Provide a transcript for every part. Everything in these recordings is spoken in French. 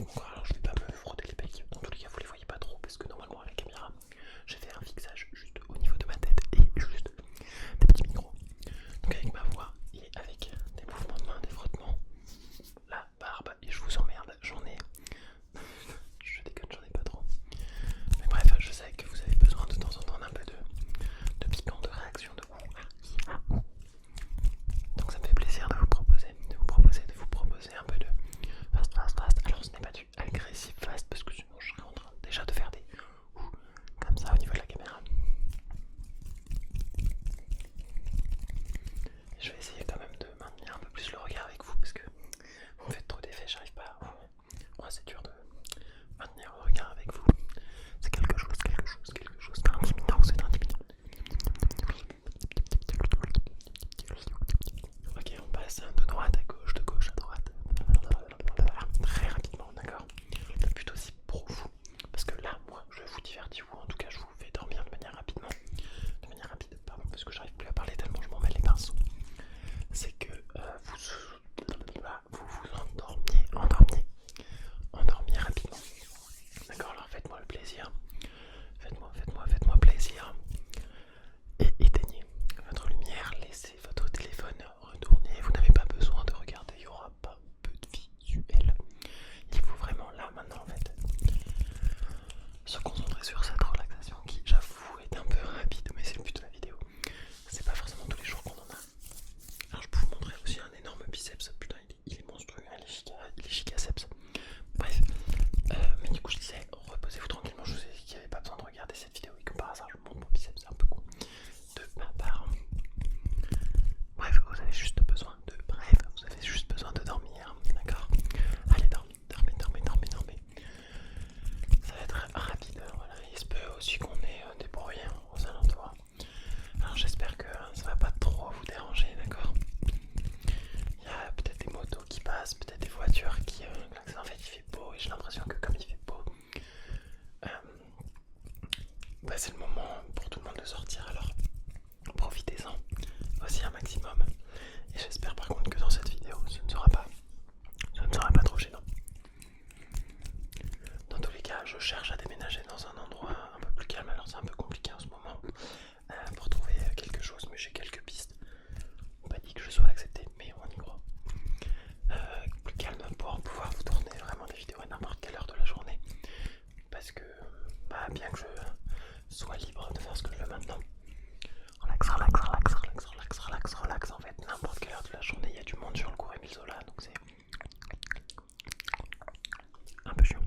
avec mon corps. Alors je vais pas me frotter les pecs. Dans tous les cas, vous les voyez pas trop parce que normalement à la caméra, j'ai fait un fixage juste au niveau de ma tête et juste des petits micros. Donc avec ma voix et avec des mouvements de main, des frottements, la barbe et je vous emmerde, j'en ai. Je déconne, j'en ai pas trop. Mais bref, je sais que vous avez besoin de temps en temps d'un peu de piquant, de réaction, de ouh. Donc ça me fait plaisir de vous proposer un peu de fast. Alors ce n'est pas du agressif fast parce que sinon je serais en train déjà de faire des ouh comme ça au niveau de la caméra. Et je vais essayer quand même de maintenir un peu plus le regard avec vous parce que vous me faites trop d'effets, j'arrive pas à... Ouais, c'est dur de maintenir le regard avec vous. C'est quelque chose d'intimidant, c'est intimidant. Ok, on passe de droite à gauche à droite. Très rapidement, d'accord. Le but aussi pour vous, parce que là, moi, je vous divertis, ou en tout cas, je vous fais dormir de manière rapide, parce que j'arrive plus à parler tellement je m'en mêle les pinceaux. C'est que vous endormiez rapidement. D'accord, alors faites-moi le plaisir. Faites-moi plaisir. Et éteignez votre lumière, laissez votre téléphone retourner. Vous n'avez pas besoin de regarder, il n'y aura pas peu de visuel. Il faut vraiment là, maintenant, en fait, se concentrer sur cette relaxation qui, j'avoue, est un peu rapide, mais c'est le but de la vidéo. C'est pas forcément tous les jours qu'on en a. Alors je peux vous montrer aussi un énorme biceps. Putain, il est monstrueux, hein, il est gigaceps. Bref, mais du coup je disais, reposez-vous tranquillement. Je vous ai dit qu'il n'y avait pas besoin de regarder cette vidéo et que par hasard je vous montre mon biceps, c'est un peu con de ma part. Bref, vous avez juste besoin de dormir, d'accord? Allez, dormez. Ça va être rapide, voilà. Il se peut aussi qu'on ait des bruits aux alentours. Alors j'espère que ça va pas trop vous déranger, d'accord? Il y a peut-être des motos qui passent, peut-être des voitures qui klaxonnent. En fait il fait beau et j'ai l'impression que comme il fait beau, c'est le moment pour tout le monde de sortir, alors profitez-en aussi un maximum. Et j'espère par contre que dans cette vidéo ce ne sera pas trop gênant. Dans tous les cas, je cherche à déménager dans un endroit un peu plus calme. Alors c'est un peu compliqué en ce moment pour trouver quelque chose, mais j'ai quelques pistes. Pas dit que je sois accepté, mais on y croit. Plus calme pour pouvoir vous tourner vraiment des vidéos à n'importe quelle heure de la journée. Parce que bien que je sois libre de faire ce que je veux maintenant, relax, en fait, n'importe quelle heure de la journée, il y a du monde sur le cours Émile Zola, donc c'est un peu chiant.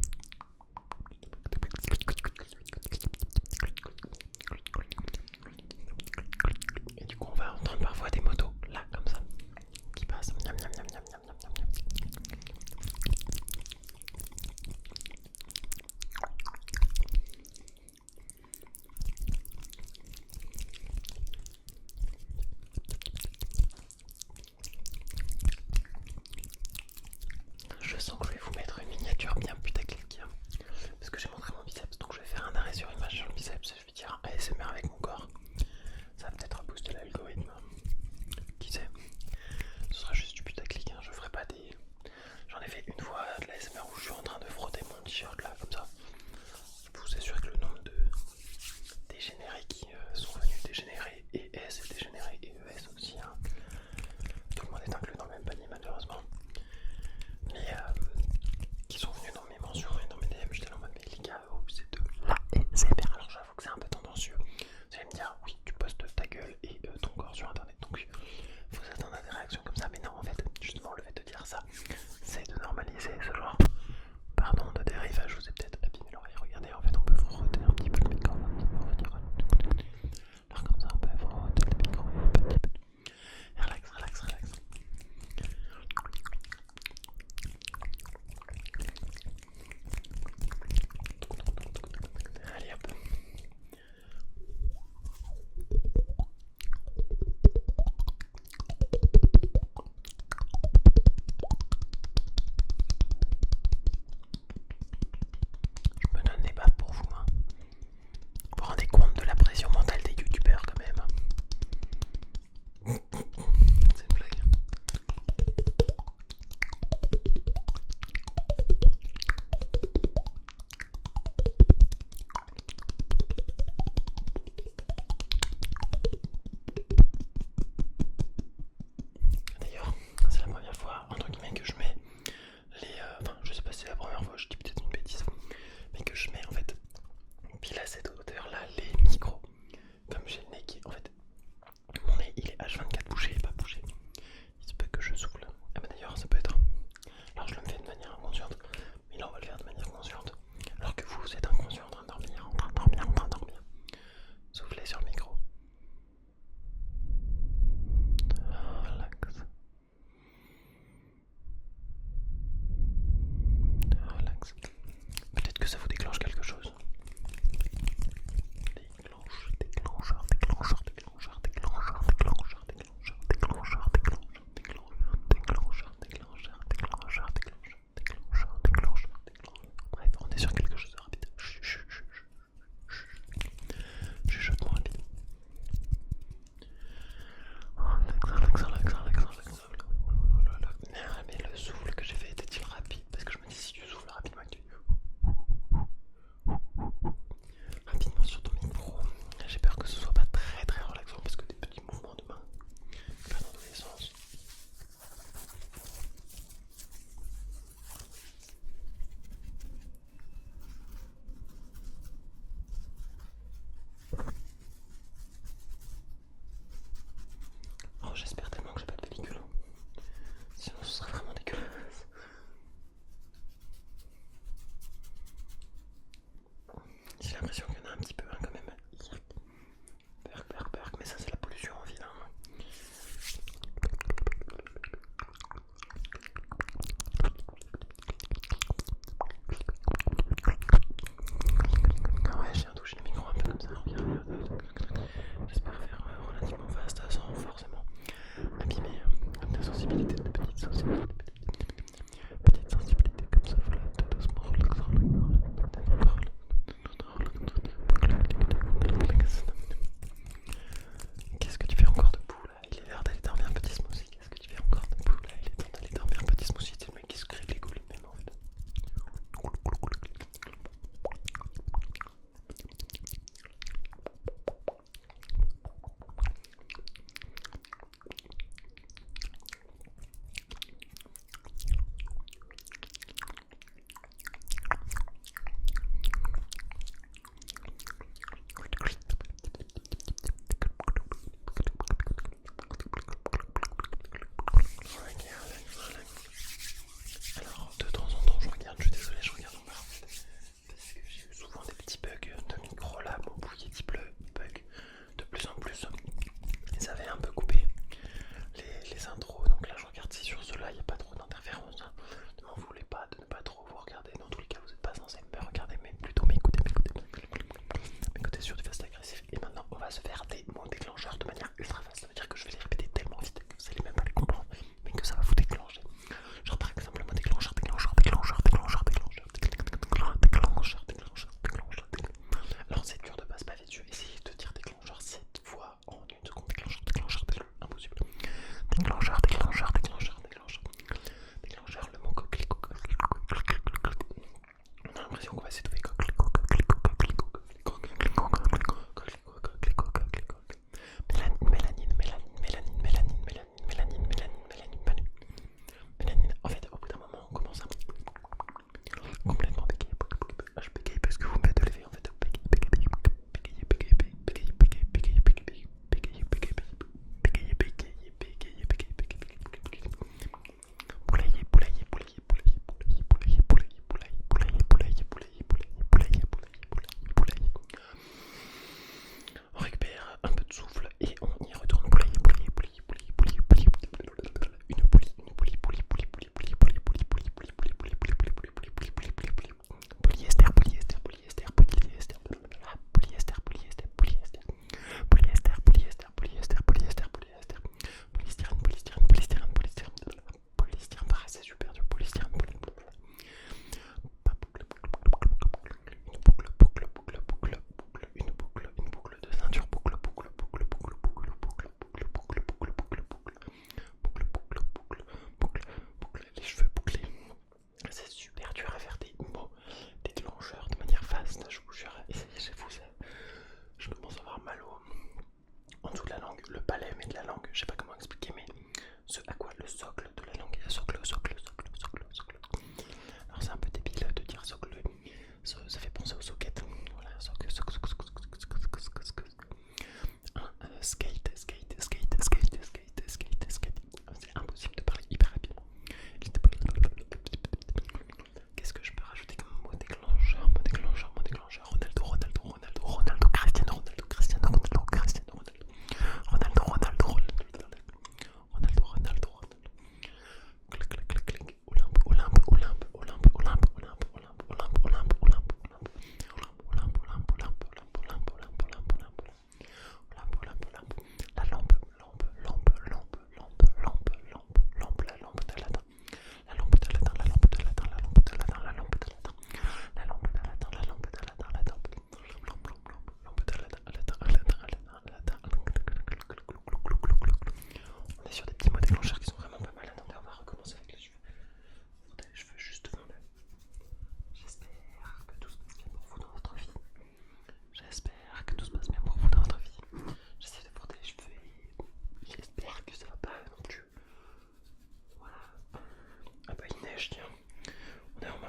relax. Peut-être que ça vous déclenche quelque chose. Déclencheur, déclencheur, déclencheur, déclencheur, déclencheur, déclencheur, déclencheur, déclencheur, déclencheur, déclencheur, déclencheur, déclencheur, déclencheur. Bref, on est sur quelque chose de rapide. Chuchotement rapide. Mais le souffle que j'ai fait était-il rapide? Parce que je me dis, si tu souffles rapidement, rapidement sur ton micro, j'ai peur que ce soit pas très très relaxant parce que des petits mouvements de main faire dans tous les sens. Oh, j'espère tellement que j'ai pas de pellicule. Sinon ce serait vraiment dégueulasse. J'ai l'impression qu'il y en a un petit peu quand même. Berk, mais ça c'est la pollution en ville. Ouais, j'ai touché le micro un peu comme ça. J'espère faire relativement fast sans forcément abîmer ta sensibilité, ta petite sensibilité. Petite sensibilité comme ça, voilà, tout doucement, relax.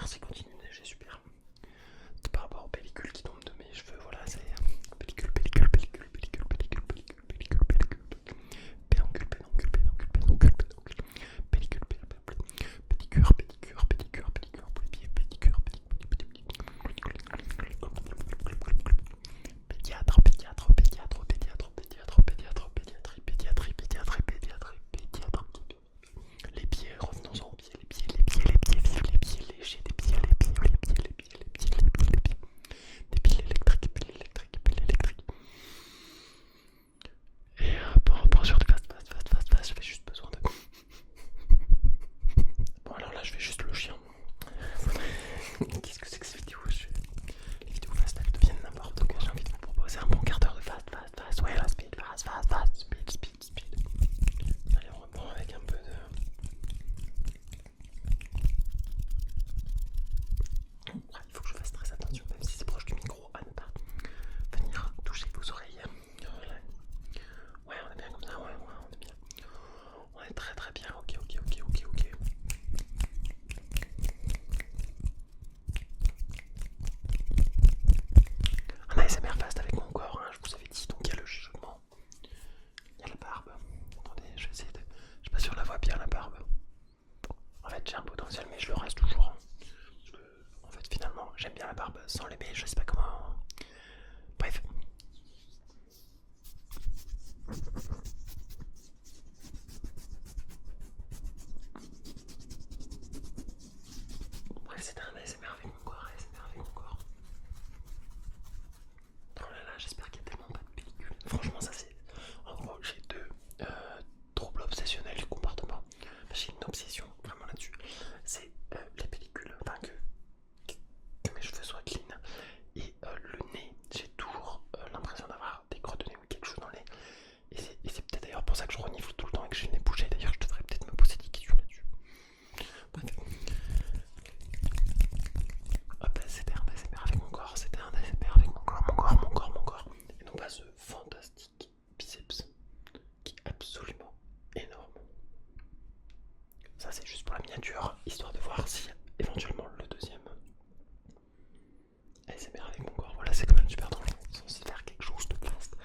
merci, continue de neiger, super. C'est par rapport aux pellicules qui tombent de mes cheveux, voilà, c'est pellicule, pellicule, pellicule, pellicule, pellicule, pellicule, pellicule, pellicule, pédoncule, pédoncule, pédoncule, pédoncule, pédoncule, pellicule, pédicure, pédicure, pédicure, pédicure pour les pieds, pédicure, pédiatre, pédiatre, pédiatre, pédiatre, pédiatre, pédiatre, pédiatrie, pédiatrie, pédiatrie, pédiatrie, pédiatre. Les pieds, revenons-en aux pieds, les pieds, les pieds, les pieds vifs, les pieds légers, les pieds, les pieds, les pieds, les pieds, les pieds, les pieds, les pieds, des piles électriques, piles électriques, piles électriques. Et pour sur du fast, j'avais juste besoin de... Bon alors là je fais juste le chien. Qu'est-ce que c'est que ces vidéos? Les vidéos fast elles deviennent n'importe quoi. J'ai envie de vous proposer un bon quart d'heure de fast. Ouais la speed, fast, speed. Allez on reprend avec un peu de... Il faut que je fasse très attention, même si c'est proche du micro, à ne pas venir toucher vos oreilles. Voilà. Ouais, on est bien comme ça, ouais, on est bien. On est très très bien, ok. Un ASMR fast avec mon corps, hein, je vous avais dit, donc il y a le chuchotement, il y a la barbe. Attendez, je vais essayer de... Je sais pas si on la voit bien la barbe. En fait j'ai un potentiel mais je le reste toujours. Hein. Parce que, en fait finalement j'aime bien la barbe sans l'aimer, je sais pas comment... Bref. Bref, c'était un ASMR avec mon corps, Oh là là, j'espère qu'il y a tellement pas de pellicule. Franchement, ça c'est... En gros, j'ai deux troubles obsessionnels du comportement. J'ai une obsession vraiment là-dessus. C'est les pellicules, enfin que mes cheveux soient clean. Et le nez, j'ai toujours l'impression d'avoir des crottes de nez ou quelque chose dans le nez. Et c'est peut-être d'ailleurs pour ça que je renifle tout le temps et que j'ai le nez bouché. D'ailleurs, je devrais peut-être me poser des questions là-dessus. Bref. Hop, c'était un ASMR avec mon corps, c'était un ASMR avec mon corps. Et non pas ce fantastique biceps qui est absolument énorme. Ça c'est juste pour la miniature, histoire de voir si éventuellement le deuxième ASMR avec mon corps, voilà c'est quand même super dangereux, censé faire quelque chose de fast.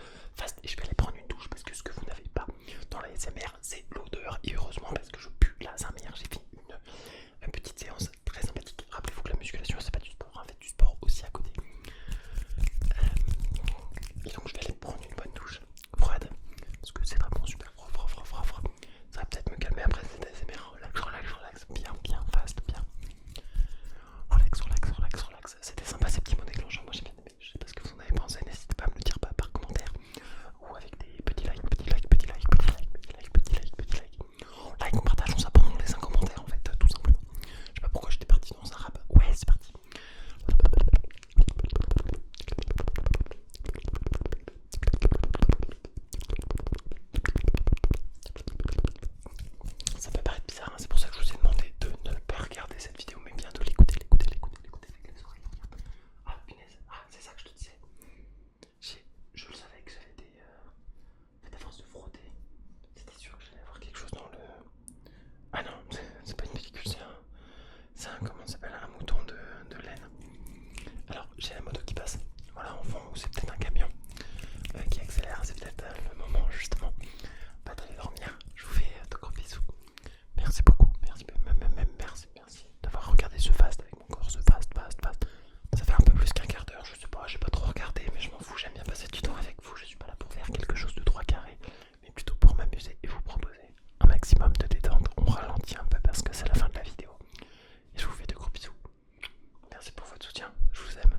Et je vais aller prendre une douche parce que ce que vous n'avez pas dans l'ASMR c'est l'odeur. Et heureusement parce que je pue la mère, j'ai fait une petite séance très sympathique. Rappelez-vous que la musculation c'est pas du sport, hein, faites du sport aussi à côté. Et donc je vais aller prendre une bonne douche froide parce que c'est vraiment super froid. Ça va peut-être me calmer après cette ASMR. Relax, bien fast, bien. Relax. C'était sympa ces petits mots déclencheurs, moi j'ai bien aimé. Je sais pas ce que vous en avez pensé, n'hésitez pas à me le dire par commentaire ou avec des petits likes. Like, on partage, on s'abonne, on laisse un commentaire en fait, tout simplement. Je sais pas pourquoi j'étais parti dans un rap. Ouais, c'est parti. Ça peut paraître bizarre, hein, c'est pour ça que je vous ai demandé de ne pas regarder cette vidéo, mais bien de l'écouter avec les oreilles. Ah punaise, c'est ça que je te disais. Je le savais que j'avais des... En fait, à force de frotter, c'était sûr que j'allais avoir quelque chose dans le... Ah non, c'est pas une pellicule, c'est un comment ça s'appelle, un mouton de laine. Alors j'ai la moto qui passe, voilà en fond, ou c'est peut-être un camion qui accélère, c'est peut-être le moment justement pas d'aller dormir. Je vous fais de gros bisous. Merci beaucoup, merci d'avoir regardé ce fast avec mon corps, ce fast. Ça fait un peu plus qu'un quart d'heure, je sais pas, j'ai pas trop regardé, mais je m'en fous, j'aime bien passer du temps avec vous. Je suis pas là pour faire quelque chose de 3 carrés, mais plutôt pour m'amuser et vous proposer un maximum de détente. On ralentit un peu parce que c'est la fin de la vidéo. Et je vous fais de gros bisous. Merci pour votre soutien, je vous aime.